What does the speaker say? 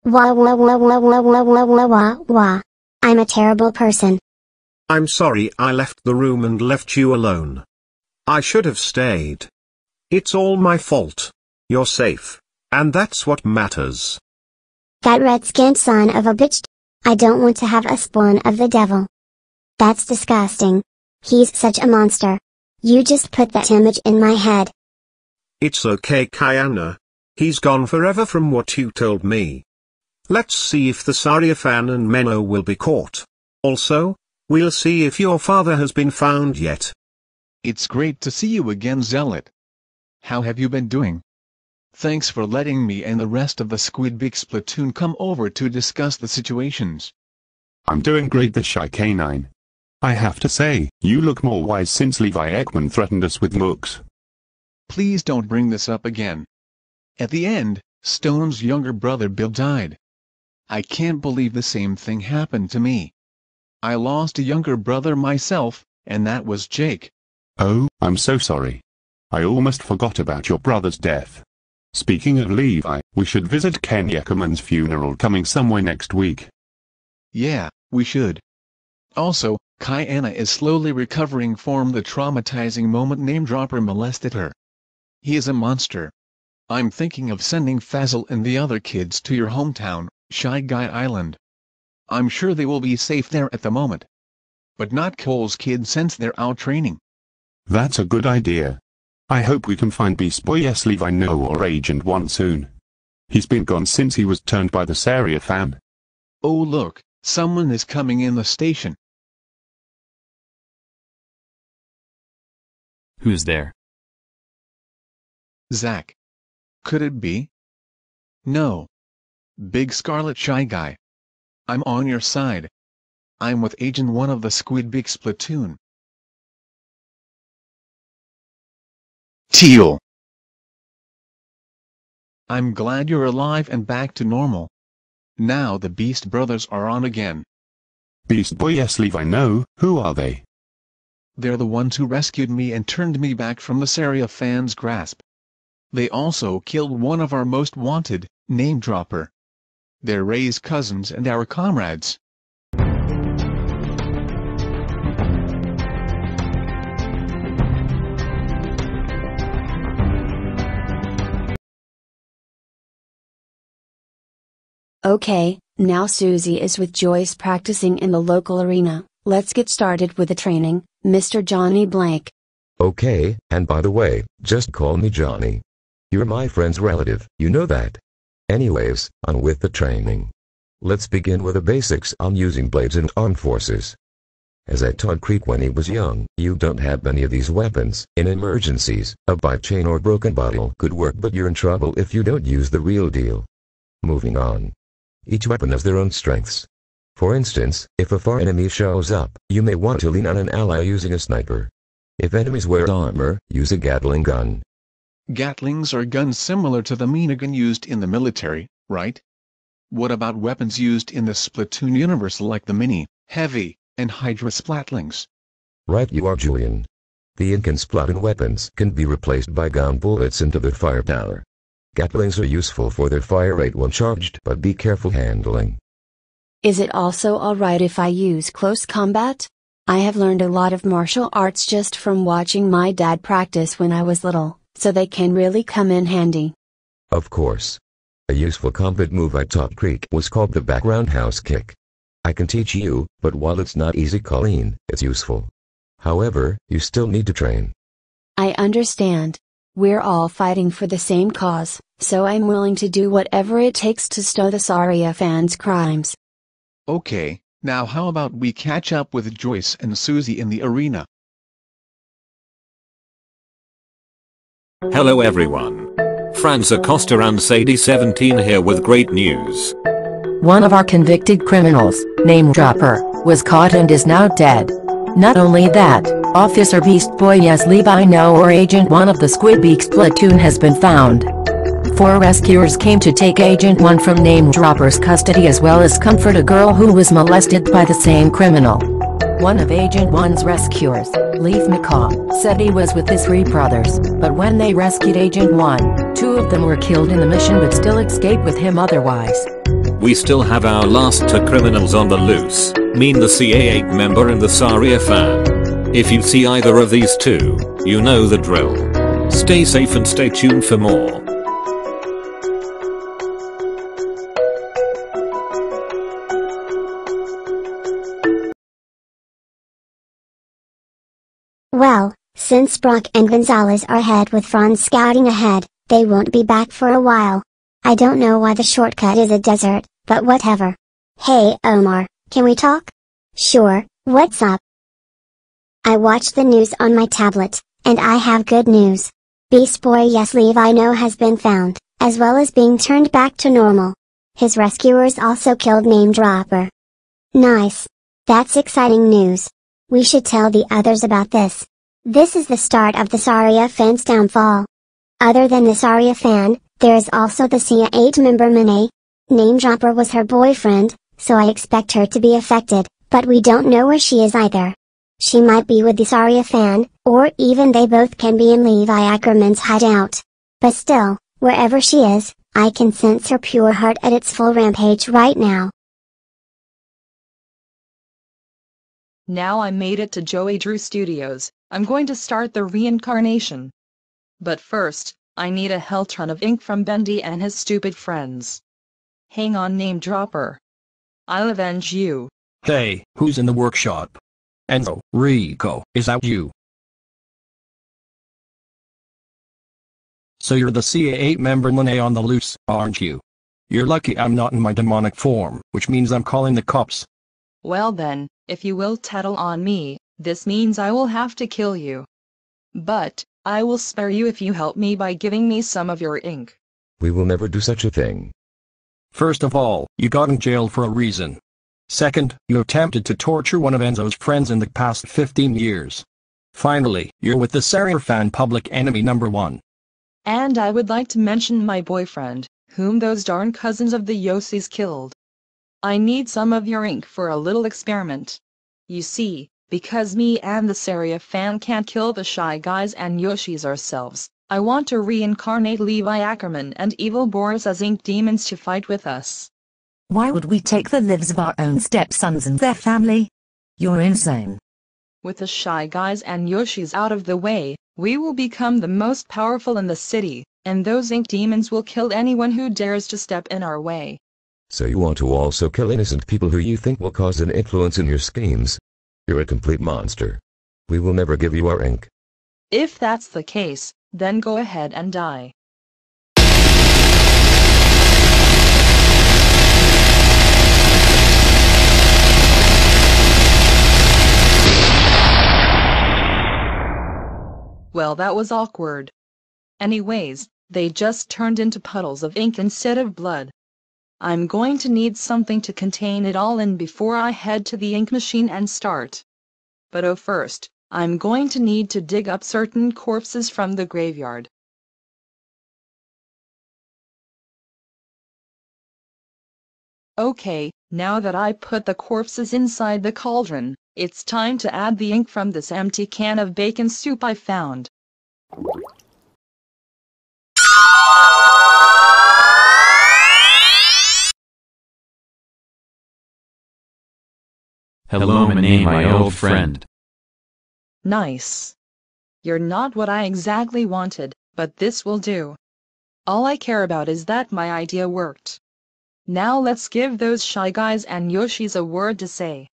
Wah wah wah wah wah wah wah wah wah wah. I'm a terrible person. I'm sorry I left the room and left you alone. I should have stayed. It's all my fault. You're safe, and that's what matters. That red-skinned son of a bitch. I don't want to have a spawn of the devil. That's disgusting. He's such a monster. You just put that image in my head. It's okay, Kiana. He's gone forever from what you told me. Let's see if the Saryafan and Menno will be caught. Also, we'll see if your father has been found yet. It's great to see you again, Zealot. How have you been doing? Thanks for letting me and the rest of the Squid Bix platoon come over to discuss the situations. I'm doing great, the Shy Canine. I have to say, you look more wise since Levi Ekman threatened us with looks. Please don't bring this up again. At the end, Stone's younger brother Bill died. I can't believe the same thing happened to me. I lost a younger brother myself, and that was Jake. Oh, I'm so sorry. I almost forgot about your brother's death. Speaking of Levi, we should visit Ken Yeckerman's funeral coming somewhere next week. Yeah, we should. Also, Kiana is slowly recovering from the traumatizing moment Name-Dropper molested her. He is a monster. I'm thinking of sending Fazil and the other kids to your hometown, Shy Guy Island. I'm sure they will be safe there at the moment. But not Cole's kids since they're out training. That's a good idea. I hope we can find Beast Boy S. Levi No or Agent 1 soon. He's been gone since he was turned by the Saryafan. Oh look, someone is coming in the station. Who's there? Zach. Could it be? No. Big Scarlet Shy Guy. I'm on your side. I'm with Agent 1 of the Squid Bix platoon. Teal. I'm glad you're alive and back to normal. Now the Beast Brothers are on again. Beast Boy S. Levi No, who are they? They're the ones who rescued me and turned me back from the Saryafan's grasp. They also killed one of our most wanted, Name-Dropper. They're Ray's cousins and our comrades. Okay, now Susie is with Joyce practicing in the local arena. Let's get started with the training, Mr. Johnny Blank. Okay, and by the way, just call me Johnny. You're my friend's relative, you know that. Anyways, on with the training. Let's begin with the basics on using blades and armed forces. As I taught Creek when he was young, you don't have many of these weapons. In emergencies, a bike chain or broken bottle could work, but you're in trouble if you don't use the real deal. Moving on. Each weapon has their own strengths. For instance, if a far enemy shows up, you may want to lean on an ally using a sniper. If enemies wear armor, use a Gatling gun. Gatlings are guns similar to the minigun used in the military, right? What about weapons used in the Splatoon universe like the mini, heavy, and Hydra Splatlings? Right you are, Julian. The ink and Splatoon weapons can be replaced by gun bullets into their firepower. Gatlings are useful for their fire rate when charged, but be careful handling. Is it also alright if I use close combat? I have learned a lot of martial arts just from watching my dad practice when I was little, so they can really come in handy. Of course. A useful combat move I taught Creek was called the back roundhouse kick. I can teach you, but while it's not easy, Colleen, it's useful. However, you still need to train. I understand. We're all fighting for the same cause, so I'm willing to do whatever it takes to stop the Saryafans' crimes. Okay, now how about we catch up with Joyce and Susie in the arena? Hello everyone. Franz Acosta and Sadie17 here with great news. One of our convicted criminals, Name-Dropper, was caught and is now dead. Not only that, Officer Beast Boy Yes Levi No or Agent 1 of the Squid Bix platoon has been found. 4 rescuers came to take Agent 1 from Name-Dropper's custody as well as comfort a girl who was molested by the same criminal. One of Agent 1's rescuers, Leif McCaw, said he was with his 3 brothers, but when they rescued Agent 1, 2 of them were killed in the mission but still escaped with him otherwise. We still have our last two criminals on the loose, mean the CA8 member and the Saria fan. If you see either of these two, you know the drill. Stay safe and stay tuned for more. Well, since Brock and Gonzalez are ahead with Franz scouting ahead, they won't be back for a while. I don't know why the shortcut is a desert, but whatever. Hey Omar, can we talk? Sure, what's up? I watched the news on my tablet, and I have good news. Beast Boy Yes Levi No has been found, as well as being turned back to normal. His rescuers also killed Name Dropper. Nice. That's exciting news. We should tell the others about this. This is the start of the Saria fan's downfall. Other than the Saria fan, there is also the CA8 member Mane. Name Dropper was her boyfriend, so I expect her to be affected, but we don't know where she is either. She might be with the Saria fan, or even they both can be in Levi Ackerman's hideout. But still, wherever she is, I can sense her pure heart at its full rampage right now. Now I made it to Joey Drew Studios. I'm going to start the reincarnation. But first, I need a hell ton of ink from Bendy and his stupid friends. Hang on, Name Dropper. I'll avenge you. Hey, who's in the workshop? Enzo, Rico, is that you? So you're the CA8 member Monet on the loose, aren't you? You're lucky I'm not in my demonic form, which means I'm calling the cops. Well then, if you will tattle on me, this means I will have to kill you. But, I will spare you if you help me by giving me some of your ink. We will never do such a thing. First of all, you got in jail for a reason. Second, you attempted to torture one of Enzo's friends in the past 15 years. Finally, you're with the Saria fan public enemy number 1. And I would like to mention my boyfriend, whom those darn cousins of the Yoshis killed. I need some of your ink for a little experiment. You see, because me and the Saria fan can't kill the Shy Guys and Yoshis ourselves, I want to reincarnate Levi Ackerman and Evil Boris as ink demons to fight with us. Why would we take the lives of our own stepsons and their family? You're insane. With the Shy Guys and Yoshis out of the way, we will become the most powerful in the city, and those ink demons will kill anyone who dares to step in our way. So you want to also kill innocent people who you think will cause an influence in your schemes? You're a complete monster. We will never give you our ink. If that's the case, then go ahead and die. Well, that was awkward. Anyways, they just turned into puddles of ink instead of blood. I'm going to need something to contain it all in before I head to the ink machine and start. But first, I'm going to need to dig up certain corpses from the graveyard. Okay, now that I put the corpses inside the cauldron, it's time to add the ink from this empty can of bacon soup I found. Hello, my old friend. Nice. You're not what I exactly wanted, but this will do. All I care about is that my idea worked. Now let's give those Shy Guys and Yoshis a word to say.